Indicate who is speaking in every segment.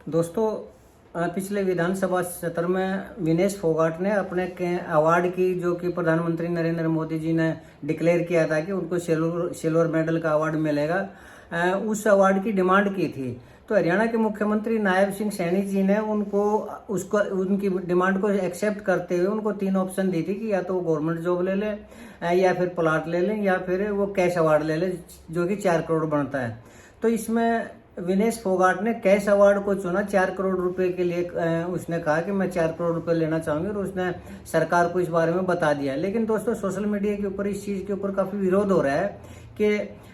Speaker 1: दोस्तों पिछले विधानसभा सत्र में विनेश फोगाट ने अपने अवार्ड की जो कि प्रधानमंत्री नरेंद्र मोदी जी ने डिक्लेयर किया था कि उनको सिल्वर मेडल का अवार्ड मिलेगा, उस अवार्ड की डिमांड की थी। तो हरियाणा के मुख्यमंत्री नायब सिंह सैनी जी ने उनकी डिमांड को एक्सेप्ट करते हुए उनको 3 ऑप्शन दी थी कि या तो वो गवर्नमेंट जॉब ले लें, या फिर प्लाट ले लें, या फिर वो कैश अवार्ड ले लें जो कि 4 करोड़ बनता है। तो इसमें विनेश फोगाट ने कैश अवार्ड को चुना 4 करोड़ रुपए के लिए। उसने कहा कि मैं 4 करोड़ रुपए लेना चाहूंगी और उसने सरकार को इस बारे में बता दिया। लेकिन दोस्तों सोशल मीडिया के ऊपर इस चीज के ऊपर काफी विरोध हो रहा है कि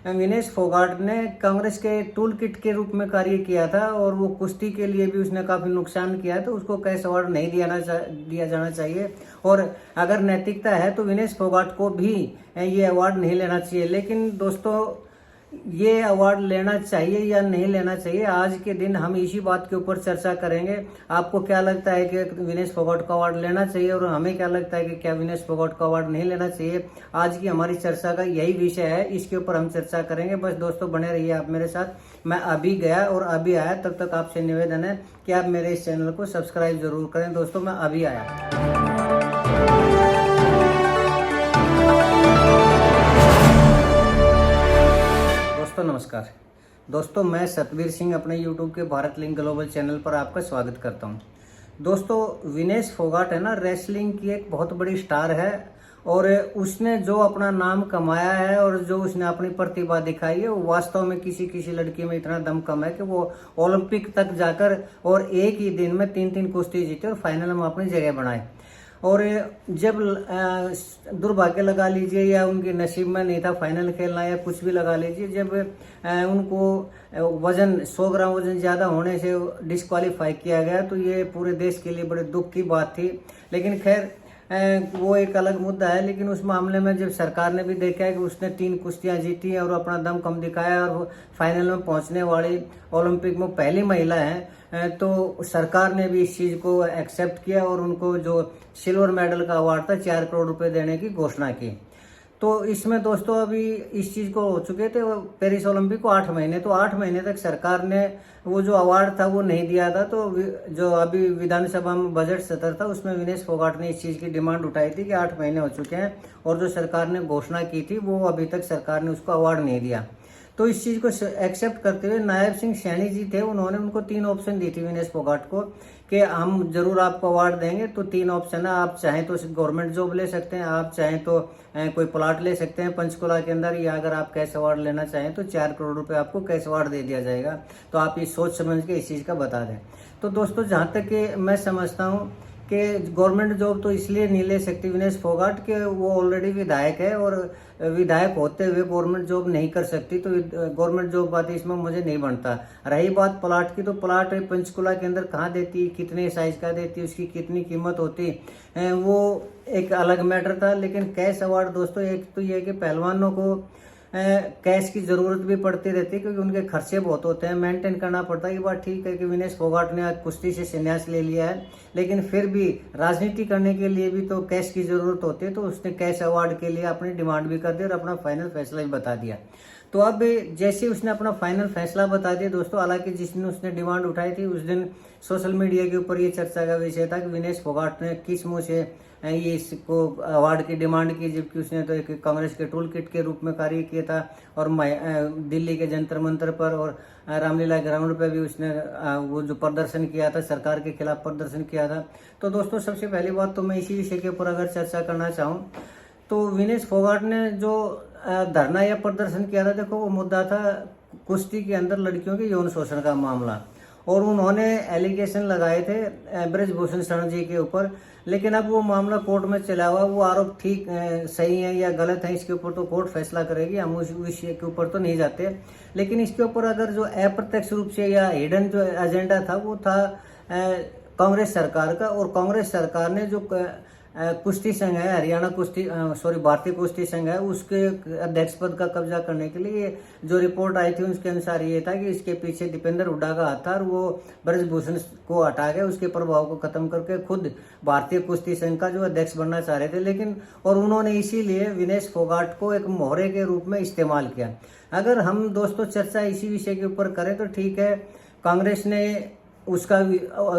Speaker 1: विनेश फोगाट ने कांग्रेस के टूल किट के रूप में कार्य किया था और वो कुश्ती के लिए भी उसने काफी नुकसान किया, तो उसको कैश अवार्ड नहीं दिया जाना चाहिए। और अगर नैतिकता है तो विनेश फोगाट को भी ये अवार्ड नहीं लेना चाहिए। लेकिन दोस्तों ये अवार्ड लेना चाहिए या नहीं लेना चाहिए, आज के दिन हम इसी बात के ऊपर चर्चा करेंगे। आपको क्या लगता है कि विनेश फोगाट को अवार्ड लेना चाहिए और हमें क्या लगता है कि क्या विनेश फोगाट को अवार्ड नहीं लेना चाहिए? आज की हमारी चर्चा का यही विषय है, इसके ऊपर हम चर्चा करेंगे। बस दोस्तों बने रहिए आप मेरे साथ। मैं अभी गया और अभी आया, तब तक आपसे निवेदन है कि आप मेरे इस चैनल को सब्सक्राइब जरूर करें। दोस्तों मैं अभी आया। नमस्कार दोस्तों, मैं सतबीर सिंह अपने YouTube के भारत लिंक ग्लोबल चैनल पर आपका स्वागत करता हूं। दोस्तों विनेश फोगाट है ना, रेसलिंग की एक बहुत बड़ी स्टार है और उसने जो अपना नाम कमाया है और जो उसने अपनी प्रतिभा दिखाई है, वो वास्तव में किसी लड़की में इतना दम कम है कि वो ओलंपिक तक जाकर और एक ही दिन में 3 कुश्ती जीते और फाइनल में अपनी जगह बनाए। और जब दुर्भाग्य लगा लीजिए या उनके नसीब में नहीं था फाइनल खेलना या कुछ भी लगा लीजिए, जब उनको वजन 100 ग्राम वजन ज्यादा होने से डिस्क्वालीफाई किया गया, तो ये पूरे देश के लिए बड़े दुख की बात थी। लेकिन खैर वो एक अलग मुद्दा है। लेकिन उस मामले में जब सरकार ने भी देखा है कि उसने 3 कुश्तियां जीती हैं और अपना दम कम दिखाया और फाइनल में पहुंचने वाली ओलंपिक में पहली महिला है, तो सरकार ने भी इस चीज को एक्सेप्ट किया और उनको जो सिल्वर मेडल का अवार्ड था 4 करोड़ रुपए देने की घोषणा की। तो इसमें दोस्तों अभी इस चीज को हो चुके थे पेरिस ओलंपिक को 8 महीने, तो 8 महीने तक सरकार ने वो जो अवार्ड था वो नहीं दिया था। तो जो अभी विधानसभा में बजट सत्र था उसमें विनेश फोगाट ने इस चीज की डिमांड उठाई थी कि 8 महीने हो चुके हैं और जो सरकार ने घोषणा की थी वो अभी तक सरकार ने उसको अवार्ड नहीं दिया। तो इस चीज को एक्सेप्ट करते हुए नायब सिंह सैनी जी थे, उन्होंने उनको 3 ऑप्शन दी थी विनेश फोगाट को कि हम जरूर आपको अवार्ड देंगे। तो 3 ऑप्शन है, आप चाहें तो गवर्नमेंट जॉब ले सकते हैं, आप चाहें तो कोई प्लाट ले सकते हैं पंचकुला के अंदर, या अगर आप कैश अवार्ड लेना चाहें तो 4 करोड़ रुपए आपको कैश अवार्ड दे दिया जाएगा। तो आप ये सोच समझ के इस चीज का बता दें। तो दोस्तों जहां तक कि मैं समझता हूँ कि गवर्नमेंट जॉब तो इसलिए नहीं ले सकती विनेश फोगाट के वो ऑलरेडी विधायक है और विधायक होते हुए गवर्नमेंट जॉब नहीं कर सकती, तो गवर्नमेंट जॉब बात इसमें मुझे नहीं बनता। रही बात प्लाट की, तो प्लाट पंचकुला के अंदर कहाँ देती, कितने साइज का देती, उसकी कितनी कीमत होती, वो एक अलग मैटर था। लेकिन कैश अवार्ड दोस्तों, एक तो ये कि पहलवानों को कैश की जरूरत भी पड़ती रहती है क्योंकि उनके खर्चे बहुत होते हैं, मेंटेन करना पड़ता है। ये बात ठीक है कि विनेश फोगाट ने कुश्ती से संन्यास ले लिया है, लेकिन फिर भी राजनीति करने के लिए भी तो कैश की जरूरत होती है। तो उसने कैश अवार्ड के लिए अपनी डिमांड भी कर दी और अपना फाइनल फैसला भी बता दिया। तो अब जैसे उसने अपना फाइनल फैसला बता दिया दोस्तों, हालांकि जिस दिन उसने डिमांड उठाई थी उस दिन सोशल मीडिया के ऊपर ये चर्चा का विषय था कि विनेश फोगाट ने किस मुंह से ये इसको अवार्ड की डिमांड की, जबकि उसने तो एक कांग्रेस के टूल किट के रूप में कार्य किया था और दिल्ली के जंतर मंतर पर और रामलीला ग्राउंड पर भी उसने वो जो प्रदर्शन किया था, सरकार के खिलाफ प्रदर्शन किया था। तो दोस्तों सबसे पहली बात तो मैं इसी विषय के ऊपर अगर चर्चा करना चाहूँ तो विनेश फोगाट ने जो धरना या प्रदर्शन किया था, देखो वो मुद्दा था कुश्ती के अंदर लड़कियों के यौन शोषण का मामला, और उन्होंने एलिगेशन लगाए थे ब्रजभूषण शरण जी के ऊपर। लेकिन अब वो मामला कोर्ट में चला हुआ, वो आरोप ठीक सही है या गलत है इसके ऊपर तो कोर्ट फैसला करेगी, हम उस विषय के ऊपर तो नहीं जाते। लेकिन इसके ऊपर अगर जो अप्रत्यक्ष रूप से या हिडन जो एजेंडा था वो था कांग्रेस सरकार का, और कांग्रेस सरकार ने जो कुश्ती संघ है हरियाणा भारतीय कुश्ती संघ है, उसके अध्यक्ष पद का कब्जा करने के लिए जो रिपोर्ट आई थी उसके अनुसार ये था कि इसके पीछे दीपेंद्र हुड्डा का हाथ था और वो ब्रजभूषण को हटा के उसके प्रभाव को खत्म करके खुद भारतीय कुश्ती संघ का जो अध्यक्ष बनना चाह रहे थे। लेकिन और उन्होंने इसीलिए विनेश फोगाट को एक मोहरे के रूप में इस्तेमाल किया। अगर हम दोस्तों चर्चा इसी विषय के ऊपर करें तो ठीक है, कांग्रेस ने उसका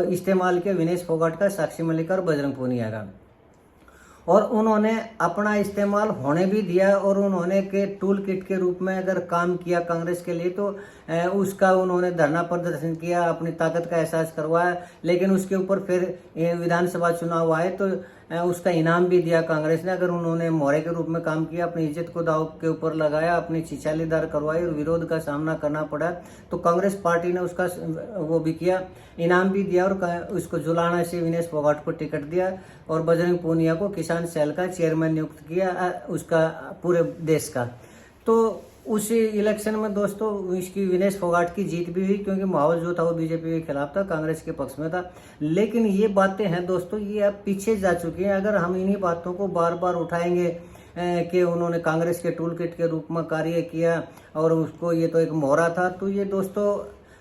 Speaker 1: इस्तेमाल किया विनेश फोगाट का, साक्षी मलिक और बजरंग पूनिया का, और उन्होंने अपना इस्तेमाल होने भी दिया। और उन्होंने के टूल किट के रूप में अगर काम किया कांग्रेस के लिए, तो उसका उन्होंने धरना प्रदर्शन किया, अपनी ताकत का एहसास करवाया। लेकिन उसके ऊपर फिर विधानसभा चुनाव आए तो उसका इनाम भी दिया कांग्रेस ने। अगर उन्होंने मोहरे के रूप में काम किया, अपनी इज्जत को दांव के ऊपर लगाया, अपनी छिछालीदार करवाई और विरोध का सामना करना पड़ा, तो कांग्रेस पार्टी ने उसका वो भी किया, इनाम भी दिया, और उसको जुलाना से विनेश फोगाट को टिकट दिया और बजरंग पूनिया को किसान सेल का चेयरमैन नियुक्त किया, उसका पूरे देश का। तो उस इलेक्शन में दोस्तों इसकी विनेश फोगाट की जीत भी हुई, क्योंकि माहौल जो था वो बीजेपी के खिलाफ था, कांग्रेस के पक्ष में था। लेकिन ये बातें हैं दोस्तों, ये अब पीछे जा चुकी हैं। अगर हम इन्हीं बातों को बार बार उठाएंगे कि उन्होंने कांग्रेस के टूल किट के रूप में कार्य किया और उसको ये तो एक मोहरा था, तो ये दोस्तों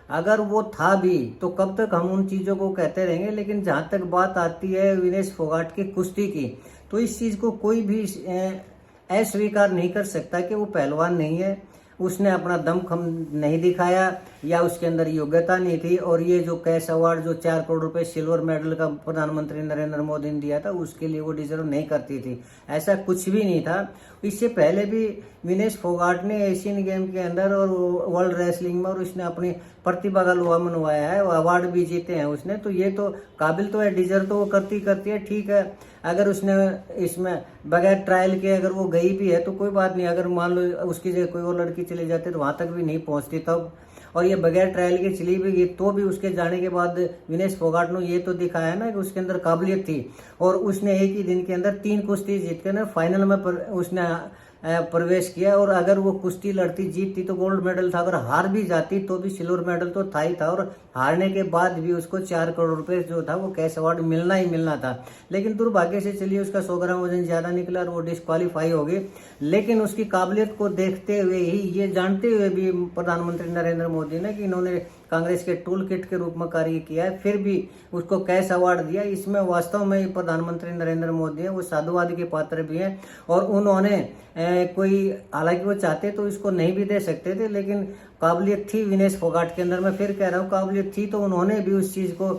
Speaker 1: अगर वो था भी तो कब तक हम उन चीज़ों को कहते रहेंगे। लेकिन जहाँ तक बात आती है विनेश फोगाट की कुश्ती की, तो इस चीज़ को कोई भी अस्वीकार नहीं कर सकता कि वो पहलवान नहीं है, उसने अपना दमखम नहीं दिखाया या उसके अंदर योग्यता नहीं थी। और ये जो कैश अवार्ड जो 4 करोड़ रुपए सिल्वर मेडल का प्रधानमंत्री नरेंद्र मोदी ने दिया था, उसके लिए वो डिजर्व नहीं करती थी, ऐसा कुछ भी नहीं था। इससे पहले भी विनेश फोगाट ने एशियन गेम के अंदर और वर्ल्ड रेसलिंग में और उसने अपनी प्रतिभा का लोहा मनवाया है, अवार्ड भी जीते हैं उसने। तो ये तो काबिल तो है, डिजर्व तो वो करती है, ठीक है। अगर उसने इसमें बगैर ट्रायल के अगर वो गई भी है तो कोई बात नहीं, अगर मान लो उसकी जगह कोई और लड़की चली जाती तो वहां तक भी नहीं पहुंचती तब, और ये बगैर ट्रायल के चली भी गई तो भी उसके जाने के बाद विनेश फोगाट ने ये तो दिखाया ना कि उसके अंदर काबिलियत थी। और उसने एक ही दिन के अंदर 3 कुश्ती जीत कर फाइनल में उसने प्रवेश किया। और अगर वो कुश्ती लड़ती जीतती तो गोल्ड मेडल था, अगर हार भी जाती तो भी सिल्वर मेडल तो था ही था। और हारने के बाद भी उसको 4 करोड़ रुपए जो था वो कैश अवार्ड मिलना ही मिलना था। लेकिन दुर्भाग्य से चलिए उसका 100 ग्राम वजन ज्यादा निकला और वो डिस्क्वालीफाई हो गई। लेकिन उसकी काबिलियत को देखते हुए ही, ये जानते हुए भी प्रधानमंत्री नरेंद्र मोदी ने कि इन्होंने कांग्रेस के टूल किट के रूप में कार्य किया है, फिर भी उसको कैश अवार्ड दिया। इसमें वास्तव में प्रधानमंत्री नरेंद्र मोदी है वो साधुवाद के पात्र भी हैं। और उन्होंने कोई, हालांकि वो चाहते तो इसको नहीं भी दे सकते थे, लेकिन काबिलियत थी विनेश फोगाट के अंदर। मैं फिर कह रहा हूँ काबिलियत थी तो उन्होंने भी उस चीज को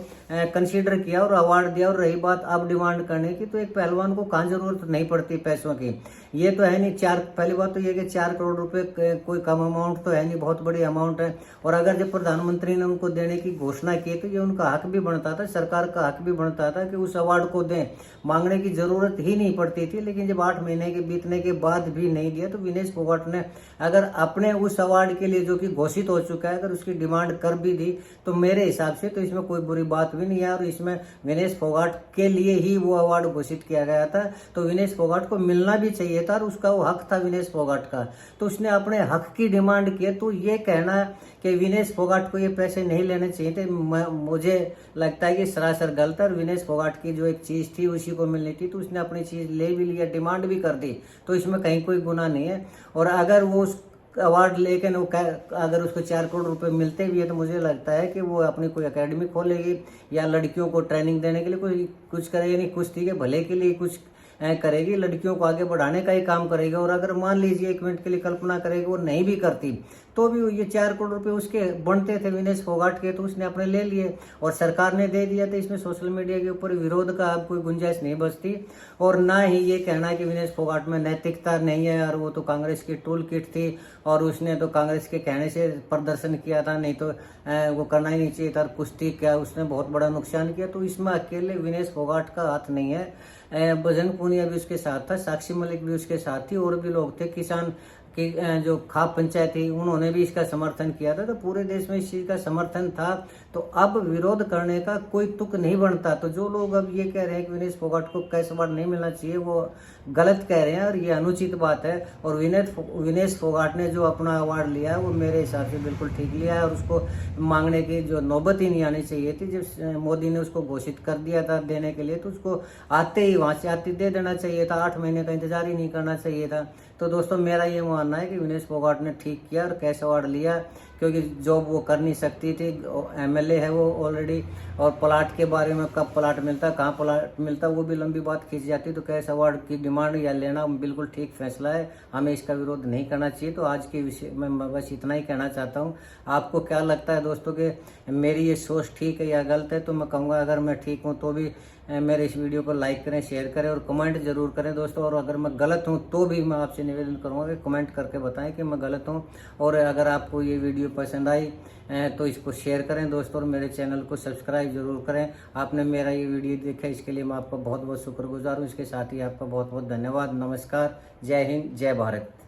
Speaker 1: कंसीडर किया और अवार्ड दिया। और रही बात अब डिमांड करने की, तो एक पहलवान को कहाँ जरूरत नहीं पड़ती पैसों की, ये तो है नहीं। पहली बात तो ये कि 4 करोड़ रुपए कोई कम अमाउंट तो है नहीं, बहुत बड़ी अमाउंट है। और अगर जब प्रधानमंत्री ने उनको देने की घोषणा की तो ये उनका हक भी बनता था, सरकार का हक भी बनता था कि उस अवार्ड को दें, मांगने की जरूरत ही नहीं पड़ती थी। लेकिन जब 8 महीने के बीतने के बाद भी नहीं दिया, तो विनेश फोगाट ने अगर अपने उस अवार्ड के लिए जो कि घोषित हो चुका है, अगर उसकी डिमांड कर भी दी, तो मेरे हिसाब से तो इसमें कोई बुरी बात भी नहीं है। और इसमें विनेश फोगाट के लिए ही वो अवार्ड घोषित किया गया था, तो विनेश फोगाट को मिलना भी चाहिए था और उसका वो हक था विनेश फोगाट का। तो उसने अपने हक की डिमांड की। तो ये कहना कि विनेश फोगाट को ये पैसे नहीं लेने चाहिए थे, मुझे लगता है कि सरासर गलत है। और विनेश फोगाट की जो एक चीज थी उसी को मिलनी थी, तो उसने अपनी चीज ले भी लिया, डिमांड भी कर दी, तो इसमें कहीं कोई गुनाह नहीं है। और अगर वो अवार्ड लेकर अगर उसको 4 करोड़ रुपए मिलते भी है, तो मुझे लगता है कि वो अपनी कोई एकेडमी खोलेगी या लड़कियों को ट्रेनिंग देने के लिए कुछ करेगी, नहीं कुश्ती के भले के लिए कुछ करेगी, लड़कियों को आगे बढ़ाने का ही काम करेगा। और अगर मान लीजिए 1 मिनट के लिए कल्पना करेगी वो नहीं भी करती, तो भी ये 4 करोड़ रुपए उसके बनते थे विनेश फोगाट के, तो उसने अपने ले लिए और सरकार ने दे दिया। तो इसमें सोशल मीडिया के ऊपर विरोध का अब कोई गुंजाइश नहीं बचती। और ना ही ये कहना कि विनेश फोगाट में नैतिकता नहीं है और वो तो कांग्रेस की टूल किट थी और उसने तो कांग्रेस के कहने से प्रदर्शन किया था, नहीं तो वो करना ही नहीं चाहिए था। कुश्ती क्या उसने बहुत बड़ा नुकसान किया, तो इसमें अकेले विनेश फोगाट का हाथ नहीं है। बजरंग पूनिया भी उसके साथ था, साक्षी मलिक भी उसके साथ थी, और भी लोग थे, किसान की जो खाप पंचायत थी उन्होंने भी इसका समर्थन किया था। तो पूरे देश में इस चीज का समर्थन था। तो अब विरोध करने का कोई तुक नहीं बनता। तो जो लोग अब ये कह रहे हैं कि विनेश फोगाट को कैश अवार्ड नहीं मिलना चाहिए, वो गलत कह रहे हैं और ये अनुचित बात है। और विनेश फोगाट ने जो अपना अवार्ड लिया है वो मेरे हिसाब से बिल्कुल ठीक लिया है, और उसको मांगने की जो नौबत ही नहीं आनी चाहिए थी। जब मोदी ने उसको घोषित कर दिया था देने के लिए, तो उसको आते ही वहां से आते दे देना चाहिए था, 8 महीने का इंतजार ही नहीं करना चाहिए था। तो दोस्तों मेरा ये मानना है कि विनेश फोगाट ने ठीक किया और कैश अवार्ड लिया, क्योंकि जॉब वो कर नहीं सकती थी, एमएलए है वो ऑलरेडी। और प्लाट के बारे में, कब प्लाट मिलता, कहाँ प्लाट मिलता, वो भी लंबी बात खींच जाती। तो कैश अवार्ड की डिमांड या लेना बिल्कुल ठीक फैसला है, हमें इसका विरोध नहीं करना चाहिए। तो आज के विषय में मैं बस इतना ही कहना चाहता हूँ। आपको क्या लगता है दोस्तों कि मेरी ये सोच ठीक है या गलत है? तो मैं कहूँगा अगर मैं ठीक हूँ तो भी मेरे इस वीडियो को लाइक करें, शेयर करें और कमेंट जरूर करें दोस्तों। और अगर मैं गलत हूं तो भी मैं आपसे निवेदन करूंगा कि कमेंट करके बताएं कि मैं गलत हूं। और अगर आपको ये वीडियो पसंद आई तो इसको शेयर करें दोस्तों, और मेरे चैनल को सब्सक्राइब जरूर करें। आपने मेरा ये वीडियो देखा, इसके लिए मैं आपका बहुत बहुत शुक्रगुजार हूँ। इसके साथ ही आपका बहुत बहुत धन्यवाद। नमस्कार, जय हिंद, जय भारत।